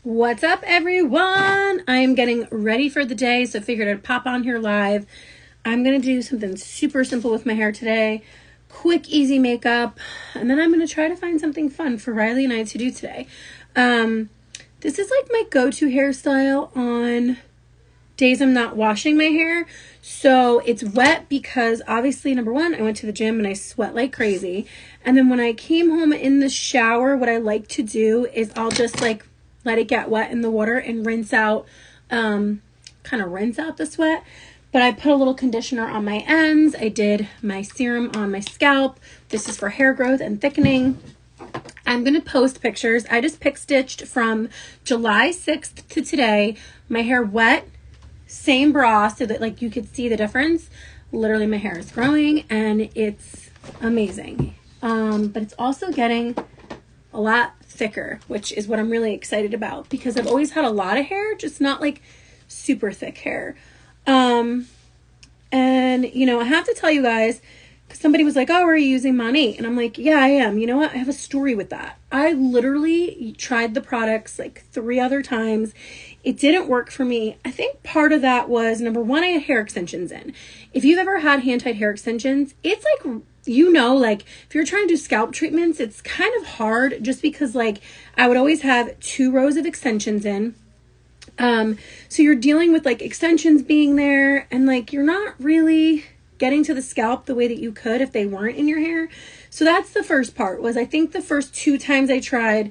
What's up, everyone? I am getting ready for the day, so I figured I'd pop on here live. I'm going to do something super simple with my hair today. Quick, easy makeup. And then I'm going to try to find something fun for Riley and I to do today. This is like my go-to hairstyle on days I'm not washing my hair. So it's wet because obviously, number one, I went to the gym and I sweat like crazy. And then when I came home in the shower, what I like to do is I'll just like let it get wet in the water and rinse out, kind of rinse out the sweat. But I put a little conditioner on my ends. I did my serum on my scalp. This is for hair growth and thickening. I'm going to post pictures. I just pick stitched from July 6th to today. My hair wet, same bra, so that like you could see the difference. Literally my hair is growing and it's amazing. But it's also getting a lot thicker, which is what I'm really excited about because I've always had a lot of hair, just not like super thick hair. And you know, I have to tell you guys, because somebody was like, oh, are you using Monat? And I'm like, yeah, I am. You know what? I have a story with that. I literally tried the products like 3 other times. It didn't work for me. I think part of that was, number one, I had hair extensions in. If you've ever had hand-tied hair extensions, it's like, you know, like if you're trying to do scalp treatments, it's kind of hard just because like I would always have 2 rows of extensions in. So you're dealing with like extensions being there and like you're not really getting to the scalp the way that you could if they weren't in your hair. So that's the first part. Was I think the first 2 times I tried,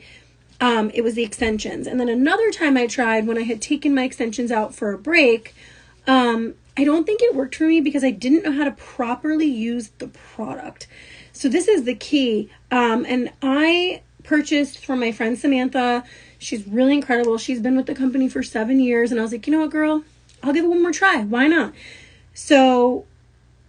it was the extensions. And then another time I tried when I had taken my extensions out for a break, I don't think it worked for me because I didn't know how to properly use the product. So this is the key. And I purchased from my friend Samantha. She's really incredible. She's been with the company for 7 years. And I was like, you know what, girl? I'll give it one more try. Why not? So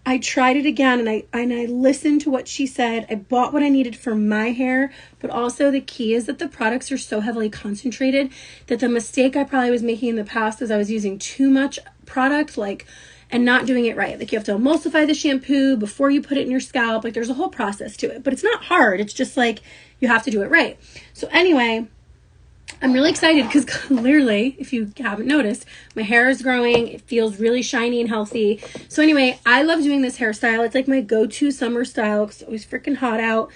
I tried it again and I listened to what she said. I bought what I needed for my hair, but also the key is that the products are so heavily concentrated that the mistake I probably was making in the past is I was using too much product, like, and not doing it right. Like you have to emulsify the shampoo before you put it in your scalp. Like there's a whole process to it, but it's not hard. It's just like you have to do it right. So anyway, I'm really excited because clearly, if you haven't noticed, my hair is growing. It feels really shiny and healthy. So anyway, I love doing this hairstyle. It's like my go-to summer style because it's always freaking hot out.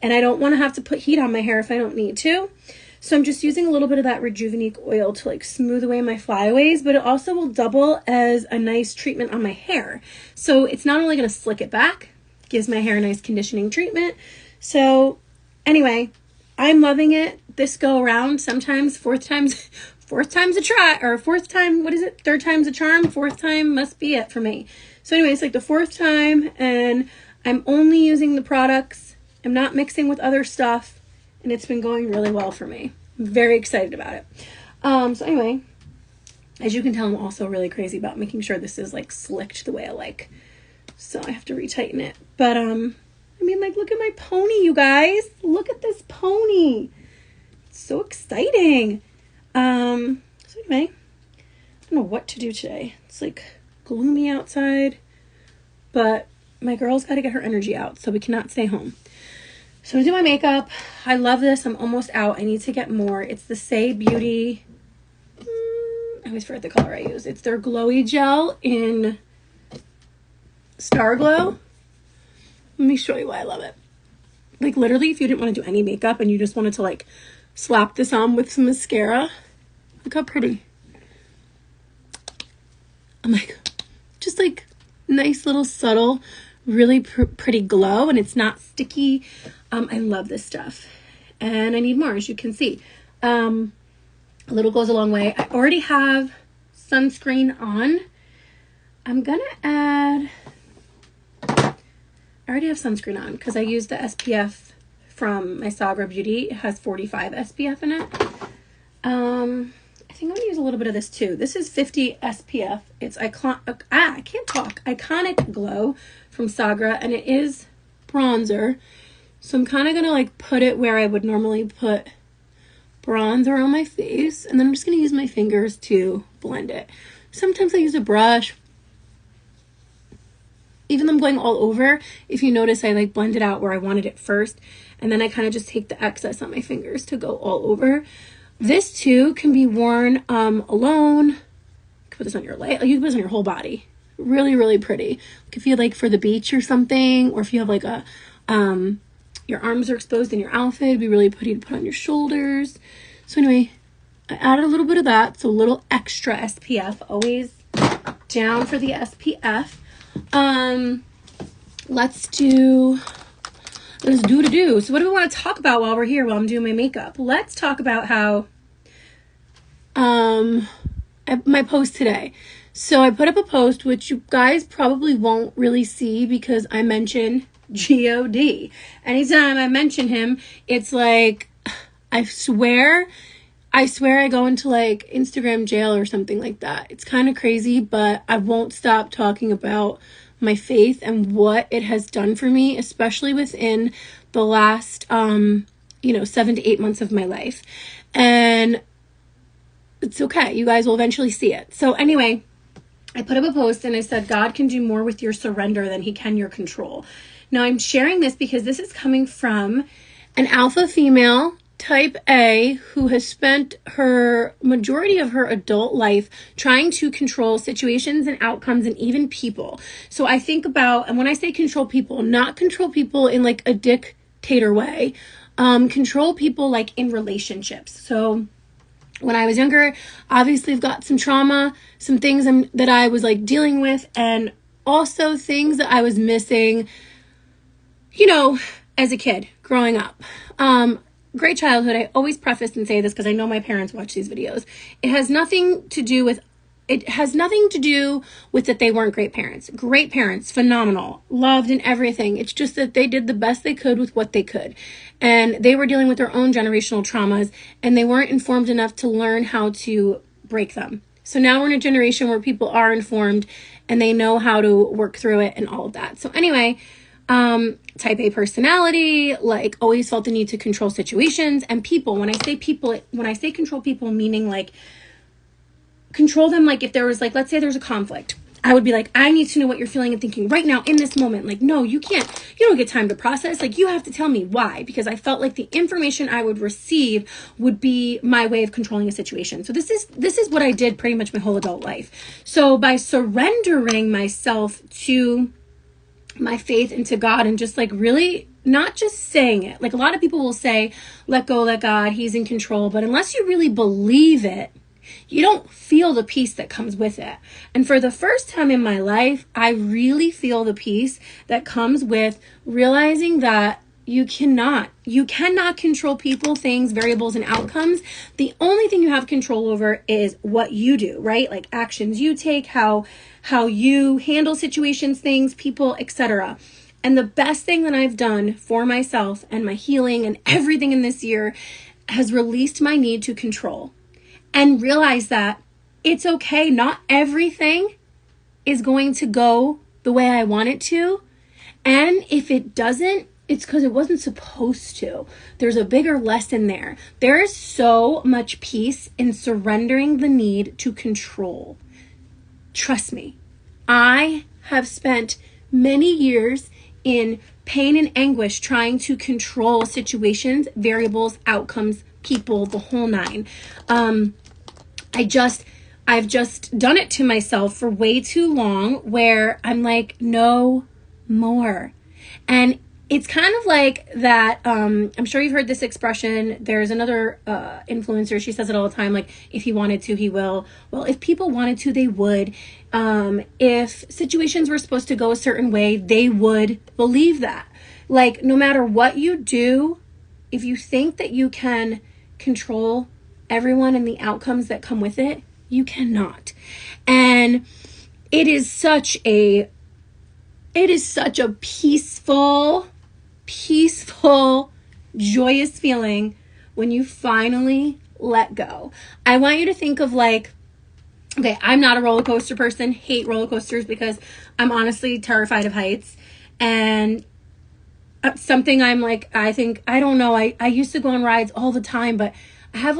And I don't want to have to put heat on my hair if I don't need to. So I'm just using a little bit of that Rejuvenique oil to like smooth away my flyaways, but it also will double as a nice treatment on my hair. So it's not only going to slick it back, gives my hair a nice conditioning treatment. So anyway, I'm loving it this go around. Sometimes fourth time's a try, or fourth time, what is it? Third time's a charm. Fourth time must be it for me. So anyway, it's like the 4th time and I'm only using the products. I'm not mixing with other stuff and it's been going really well for me. I'm very excited about it. So anyway, as you can tell, I'm also really crazy about making sure this is like slicked the way I like. So I have to retighten it. But I mean, like, look at my pony, you guys. Look at this pony. It's so exciting. So anyway, I don't know what to do today. It's like gloomy outside, but my girl's got to get her energy out, so we cannot stay home. So I'm going to do my makeup. I love this. I'm almost out. I need to get more. It's the Say Beauty. I always forget the color I use. It's their glowy gel in Star Glow. Let me show you why I love it. Like literally, if you didn't want to do any makeup and you just wanted to like slap this on with some mascara, look how pretty. I'm like, just like nice little subtle, really pretty glow, and it's not sticky. I love this stuff and I need more, as you can see. A little goes a long way. I already have sunscreen on. I'm gonna add, I already have sunscreen on because I use the SPF from my Sagra Beauty. It has 45 SPF in it. I think I'm gonna use a little bit of this too. This is 50 SPF. It's I can't talk. Iconic Glow from Sagra, and it is bronzer. So I'm kind of gonna like put it where I would normally put bronzer on my face, and then I'm just gonna use my fingers to blend it. Sometimes I use a brush. Even though I'm going all over, if you notice, I like blend it out where I wanted it first, and then I kind of just take the excess on my fingers to go all over. This too can be worn alone. You can put this on your leg. You can put this on your whole body. Really, really pretty. Like if you like for the beach or something, or if you have like a your arms are exposed in your outfit, it'd be really pretty to put on your shoulders. So anyway, I added a little bit of that, so a little extra SPF. Always down for the SPF. Let's do. So what do we want to talk about while we're here, while I'm doing my makeup? Let's talk about how my post today. So I put up a post, which you guys probably won't really see because I mention God. Anytime I mention him, it's like, I swear I go into like Instagram jail or something like that. It's kind of crazy, but I won't stop talking about my faith and what it has done for me, especially within the last, 7 to 8 months of my life. And it's okay. You guys will eventually see it. So anyway, I put up a post and I said, God can do more with your surrender than he can your control. Now I'm sharing this because this is coming from an alpha female, type A, who has spent her majority of her adult life trying to control situations and outcomes and even people. So I think about, and when I say control people, not control people in like a dictator way, control people like in relationships. So when I was younger, obviously I've got some trauma, some things that I was like dealing with, and also things that I was missing, as a kid growing up. Great childhood. I always preface and say this because I know my parents watch these videos. It has nothing to do with that they weren't great parents. Great parents, phenomenal, loved and everything. It's just that they did the best they could with what they could. And they were dealing with their own generational traumas, and they weren't informed enough to learn how to break them. So now we're in a generation where people are informed and they know how to work through it and all of that. So anyway, type A personality, like always felt the need to control situations and people. When I say control people, meaning like control them, like if there was like, let's say there's a conflict, I would be like, I need to know what you're feeling and thinking right now in this moment. Like, no, you don't get time to process. Like, you have to tell me why, because I felt like the information I would receive would be my way of controlling a situation. So this is what I did pretty much my whole adult life. So by surrendering myself to my faith into God and just like really not just saying it, like a lot of people will say, let go, let God, he's in control. But unless you really believe it, you don't feel the peace that comes with it. And for the first time in my life, I really feel the peace that comes with realizing that you cannot control people, things, variables, and outcomes. The only thing you have control over is what you do, right? Like actions you take, how you handle situations, things, people, etc. And the best thing that I've done for myself and my healing and everything in this year has released my need to control and realize that it's okay. Not everything is going to go the way I want it to. And if it doesn't, it's because it wasn't supposed to. There's a bigger lesson there. There is so much peace in surrendering the need to control. Trust me, I have spent many years in pain and anguish trying to control situations, variables, outcomes, people, the whole nine. I've just done it to myself for way too long where I'm like, no more. And it's kind of like that. I'm sure you've heard this expression. There's another influencer. She says it all the time. Like, if he wanted to, he will. Well, if people wanted to, they would. If situations were supposed to go a certain way, they would believe that. Like, no matter what you do, if you think that you can control everyone and the outcomes that come with it, you cannot. And it is such a peaceful, joyous feeling when you finally let go. I want you to think of like, okay, I'm not a roller coaster person, hate roller coasters because I'm honestly terrified of heights. And something I'm like, I don't know, I used to go on rides all the time, but I have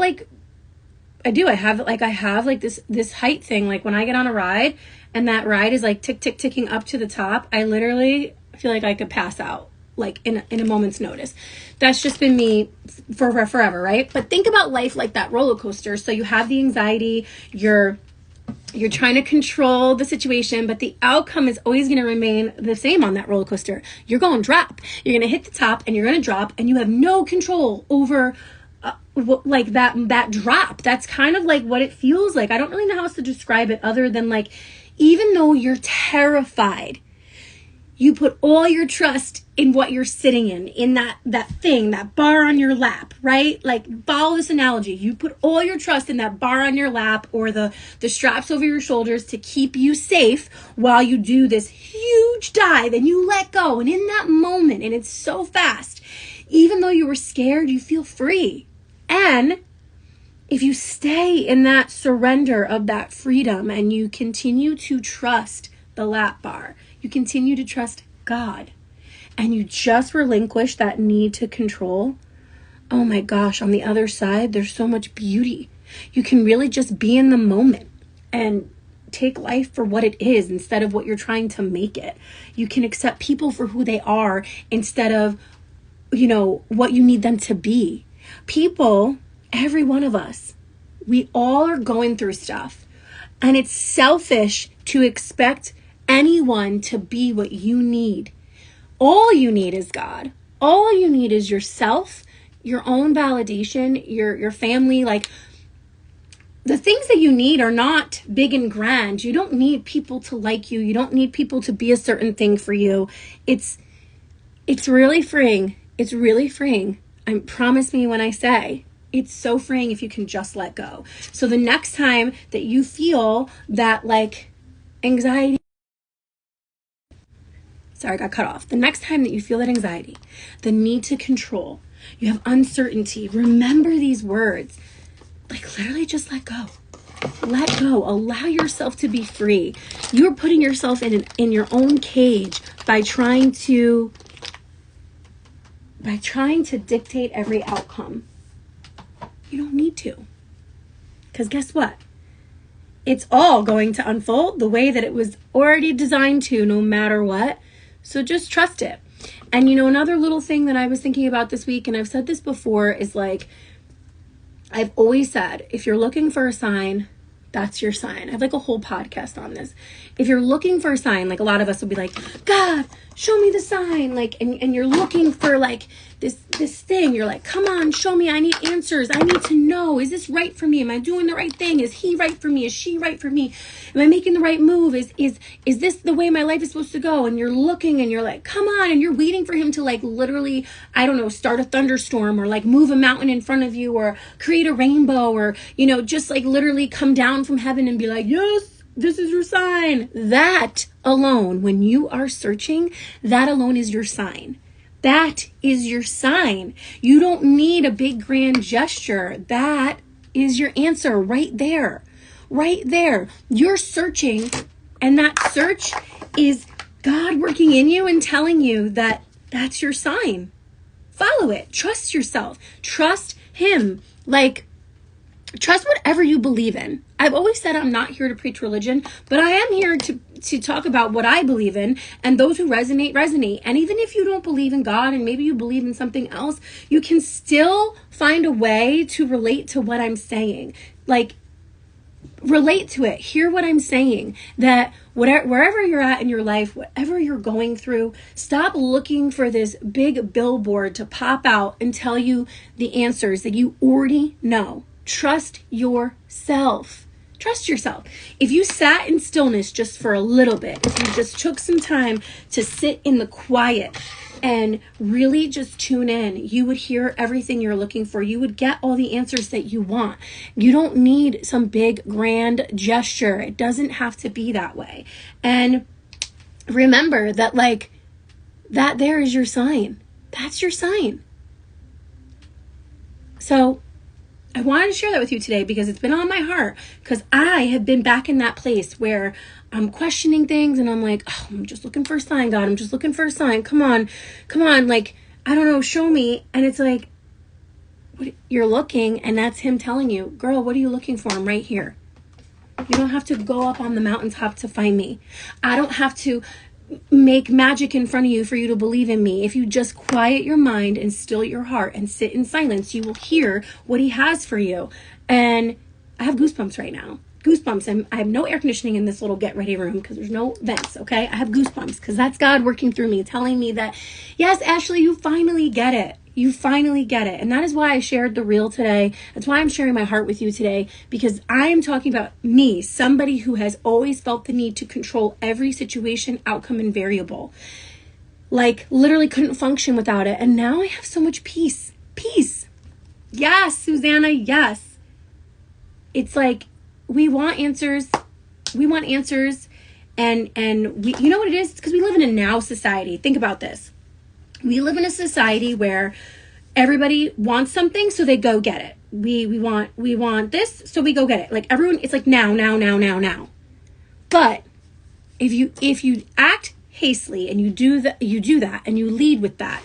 this height thing. Like when I get on a ride and that ride is like ticking up to the top, I literally feel like I could pass out. like in a moment's notice. That's just been me for forever, right? But think about life like that roller coaster. So you have the anxiety, you're trying to control the situation, but the outcome is always going to remain the same on that roller coaster. You're going to drop. You're going to hit the top and you're going to drop, and you have no control over like that drop. That's kind of like what it feels like. I don't really know how else to describe it other than like, even though you're terrified, you put all your trust in what you're sitting in that thing, that bar on your lap, right? Like, follow this analogy. You put all your trust in that bar on your lap or the straps over your shoulders to keep you safe while you do this huge dive, and you let go. And in that moment, and it's so fast, even though you were scared, you feel free. And if you stay in that surrender of that freedom and you continue to trust the lap bar, you continue to trust God, and you just relinquish that need to control, oh my gosh, on the other side, there's so much beauty. You can really just be in the moment and take life for what it is instead of what you're trying to make it. You can accept people for who they are instead of, what you need them to be. People, every one of us, we all are going through stuff, and it's selfish to expect anyone to be what you need. All you need is God. All you need is yourself, your own validation, your family. Like, the things that you need are not big and grand. You don't need people to like you. You don't need people to be a certain thing for you. It's really freeing. It's really freeing. Promise me when I say it's so freeing if you can just let go. So the next time that you feel that like anxiety, sorry, I got cut off. The next time that you feel that anxiety, the need to control, you have uncertainty, remember these words. Like, literally just let go. Let go. Allow yourself to be free. You're putting yourself in your own cage by trying to dictate every outcome. You don't need to. Because guess what? It's all going to unfold the way that it was already designed to, no matter what. So just trust it. And another little thing that I was thinking about this week, and I've said this before, is like, I've always said, if you're looking for a sign, that's your sign. I have like a whole podcast on this. If you're looking for a sign, like a lot of us will be like, God, show me the sign. Like, and you're looking for like this thing. You're like, come on, show me. I need answers. I need to know, is this right for me? Am I doing the right thing? Is he right for me? Is she right for me? Am I making the right move? Is this the way my life is supposed to go? And you're looking and you're like, come on. And you're waiting for him to like literally, I don't know, start a thunderstorm or like move a mountain in front of you or create a rainbow or, just like literally come down from heaven and be like, yes, this is your sign. That alone, when you are searching, that alone is your sign. That is your sign. You don't need a big grand gesture. That is your answer right there. Right there. You're searching, and that search is God working in you and telling you that that's your sign. Follow it. Trust yourself. Trust him. Like, trust whatever you believe in. I've always said I'm not here to preach religion, but I am here to talk about what I believe in, and those who resonate. And even if you don't believe in God and maybe you believe in something else, you can still find a way to relate to what I'm saying. Like, relate to it. Hear what I'm saying. That wherever you're at in your life, whatever you're going through, stop looking for this big billboard to pop out and tell you the answers that you already know. Trust yourself. Trust yourself. If you sat in stillness just for a little bit, if you just took some time to sit in the quiet and really just tune in, you would hear everything you're looking for. You would get all the answers that you want. You don't need some big grand gesture. It doesn't have to be that way. And remember that, like, that there is your sign. That's your sign. So I wanted to share that with you today because it's been on my heart, because I have been back in that place where I'm questioning things and I'm like, oh, I'm just looking for a sign, God. I'm just looking for a sign. Come on. Like, I don't know, show me. And it's like, what, you're looking, and that's him telling you, girl, what are you looking for? I'm right here. You don't have to go up on the mountaintop to find me. I don't have to make magic in front of you for you to believe in me. If you just quiet your mind and still your heart and sit in silence, you will hear what he has for you. And I have goosebumps right now. Goosebumps. And I have no air conditioning in this little get ready room because there's no vents, okay? I have goosebumps because that's God working through me, telling me that, yes, Ashley, you finally get it. You finally get it. And that is why I shared the reel today. That's why I'm sharing my heart with you today, because I am talking about me, somebody who has always felt the need to control every situation, outcome, and variable. Like literally couldn't function without it. And now I have so much peace. Peace. Yes, Susanna, yes. It's like we want answers. We want answers. And we, you know what it is? It's because we live in a now society. Think about this. We live in a society where everybody wants something, so they go get it. We want this, so we go get it. Like everyone, it's like now. But if you act hastily and you do that and you lead with that,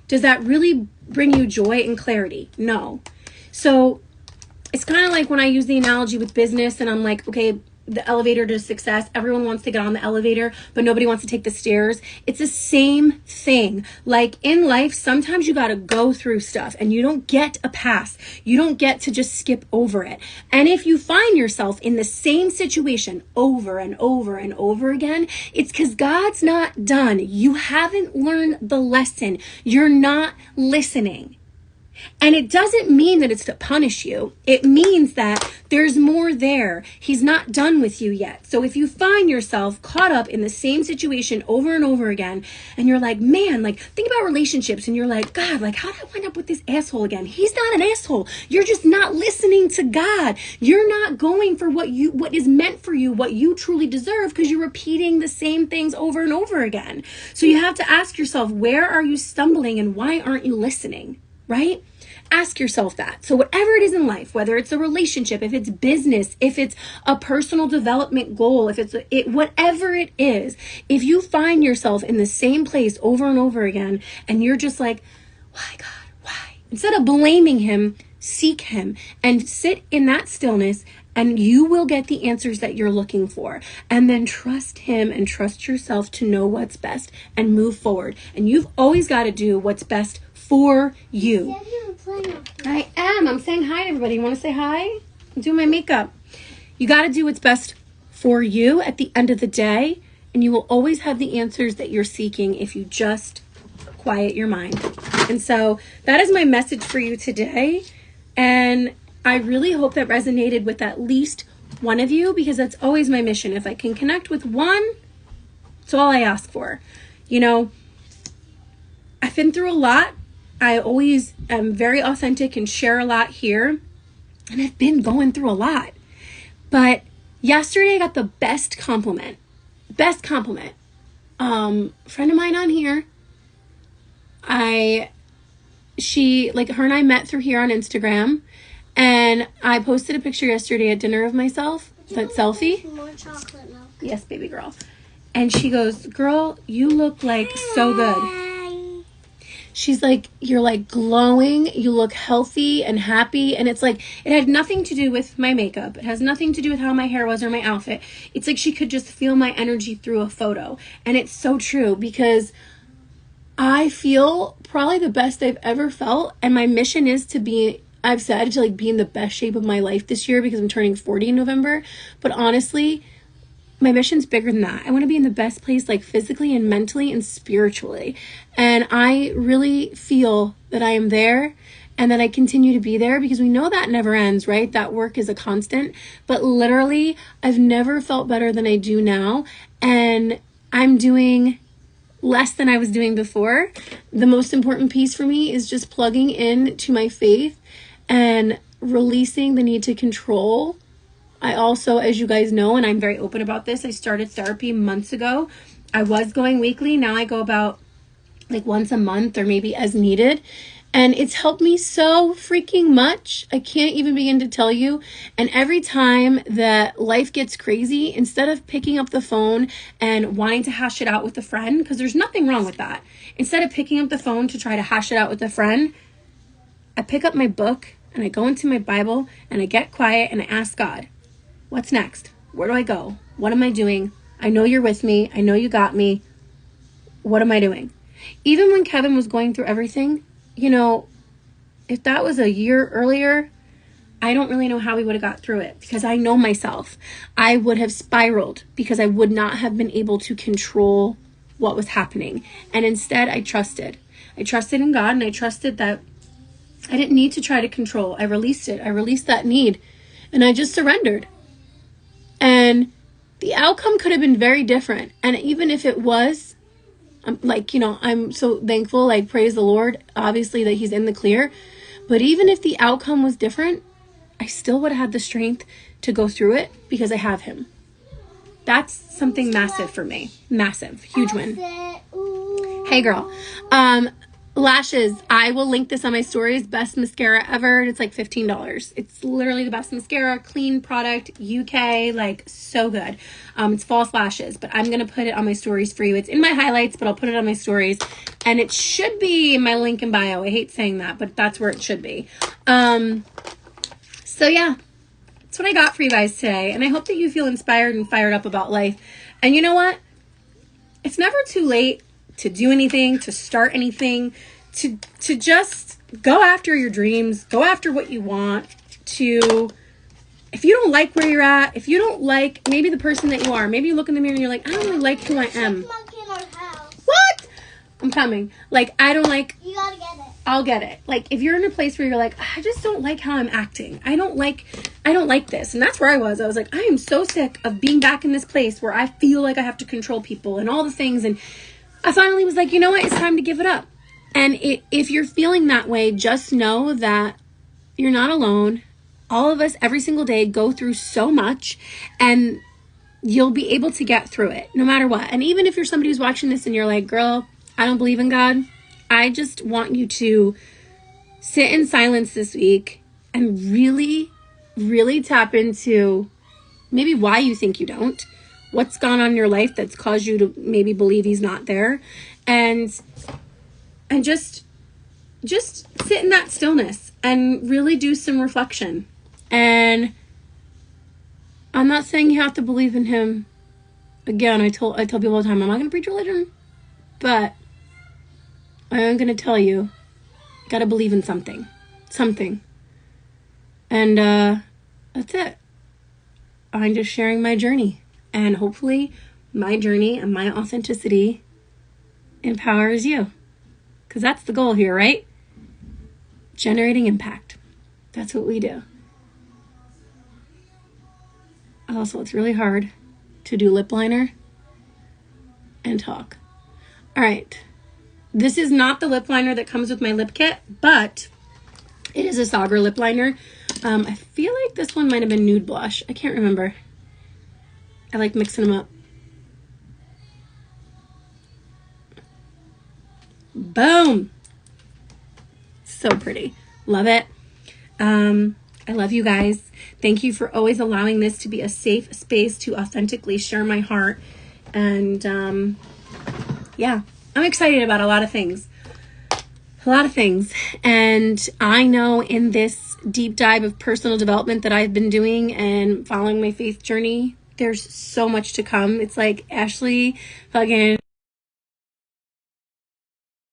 does that really bring you joy and clarity? No. So it's kind of like when I use the analogy with business and I'm like, okay, the elevator to success. Everyone wants to get on the elevator, but nobody wants to take the stairs. It's the same thing. Like in life, sometimes you got to go through stuff and you don't get a pass. You don't get to just skip over it. And if you find yourself in the same situation over and over and over again, it's because God's not done. You haven't learned the lesson. You're not listening. And it doesn't mean that it's to punish you. It means that there's more there. He's not done with you yet. So if you find yourself caught up in the same situation over and over again, and you're like, man, like think about relationships and you're like, God, like how did I wind up with this asshole again? He's not an asshole. You're just not listening to God. You're not going for what is meant for you, what you truly deserve, because you're repeating the same things over and over again. So you have to ask yourself, where are you stumbling and why aren't you listening? Right? Ask yourself that. So whatever it is in life, whether it's a relationship, if it's business, if it's a personal development goal, if it's whatever it is, if you find yourself in the same place over and over again, and you're just like, why God, why? Instead of blaming him, seek him and sit in that stillness, and you will get the answers that you're looking for. And then trust him and trust yourself to know what's best and move forward. And you've always got to do what's best for you. I am. I'm saying hi to everybody. You want to say hi? I'm doing my makeup. You got to do what's best for you at the end of the day, and you will always have the answers that you're seeking if you just quiet your mind. And so that is my message for you today. And I really hope that resonated with at least one of you, because that's always my mission. If I can connect with one, it's all I ask for. You know, I've been through a lot. I always am very authentic and share a lot here. And I've been going through a lot. But yesterday I got the best compliment. Best compliment. Friend of mine on here. She her and I met through here on Instagram. And I posted a picture yesterday at dinner of myself. That selfie. More chocolate milk. Yes, baby girl. And she goes, girl, you look like so good. She's like, you're like glowing. You look healthy and happy. And it's like, it had nothing to do with my makeup. It has nothing to do with how my hair was or my outfit. It's like she could just feel my energy through a photo. And it's so true, because I feel probably the best I've ever felt. And my mission is to be, I've said, to like be in the best shape of my life this year, because I'm turning 40 in November. But honestly, my mission's bigger than that. I want to be in the best place, like physically and mentally and spiritually. And I really feel that I am there and that I continue to be there, because we know that never ends, right? That work is a constant. But literally, I've never felt better than I do now. And I'm doing less than I was doing before. The most important piece for me is just plugging in to my faith and releasing the need to control. I also, as you guys know, and I'm very open about this, I started therapy months ago. I was going weekly. Now I go about like once a month or maybe as needed. And it's helped me so freaking much. I can't even begin to tell you. And every time that life gets crazy, instead of picking up the phone and wanting to hash it out with a friend, because there's nothing wrong with that. Instead of picking up the phone to try to hash it out with a friend, I pick up my book and I go into my Bible and I get quiet and I ask God, what's next? Where do I go? What am I doing? I know you're with me. I know you got me. what am I doing? Even when Kevin was going through everything, you know, if that was a year earlier, I don't really know how we would have got through it, because I know myself. I would have spiraled because I would not have been able to control what was happening. And instead, I trusted. I trusted in God, and I trusted that I didn't need to try to control. I released it. I released that need, and I just surrendered. And the outcome could have been very different. And even if it was, like, you know, I'm so thankful, like, praise the Lord, obviously, that he's in the clear. But even if the outcome was different, I still would have had the strength to go through it because I have him. That's something massive for me. Massive. Huge win. Hey, girl. Lashes. I will link this on my stories. Best mascara ever. It's like $15. It's literally the best mascara. Clean product. UK. Like, so good. It's false lashes, but I'm going to put it on my stories for you. It's in my highlights, but I'll put it on my stories. And it should be in my link in bio. I hate saying that, but that's where it should be. So yeah, that's what I got for you guys today. And I hope that you feel inspired and fired up about life. And you know what? It's never too late to do anything, to start anything, to just go after your dreams, go after what you want, if you don't like where you're at, if you don't like maybe the person that you are, maybe you look in the mirror and you're like, I don't really like who I am. What? I'm coming. Like, I don't like... You gotta get it. I'll get it. Like, if you're in a place where you're like, I just don't like how I'm acting. I don't like this. And that's where I was. I was like, I am so sick of being back in this place where I feel like I have to control people and all the things. And I finally was like, you know what? It's time to give it up. And if you're feeling that way, just know that you're not alone. All of us every single day go through so much, and you'll be able to get through it no matter what. And even if you're somebody who's watching this and you're like, girl, I don't believe in God, I just want you to sit in silence this week and really, really tap into maybe why you think you don't, what's gone on in your life that's caused you to maybe believe he's not there, and just sit in that stillness and really do some reflection. And I'm not saying you have to believe in him. Again, I tell people all the time, I'm not going to preach religion, but I am going to tell you, got to believe in something. And that's it. I'm just sharing my journey. And hopefully my journey and my authenticity empowers you. Because that's the goal here, right? Generating impact. That's what we do. Also, it's really hard to do lip liner and talk. All right. This is not the lip liner that comes with my lip kit, but it is a Sagar lip liner. I feel like this one might have been nude blush. I can't remember. I like mixing them up. Boom. So pretty. Love it. I love you guys. Thank you for always allowing this to be a safe space to authentically share my heart. And yeah, I'm excited about a lot of things. And I know in this deep dive of personal development that I've been doing and following my faith journey, there's so much to come. It's like Ashley fucking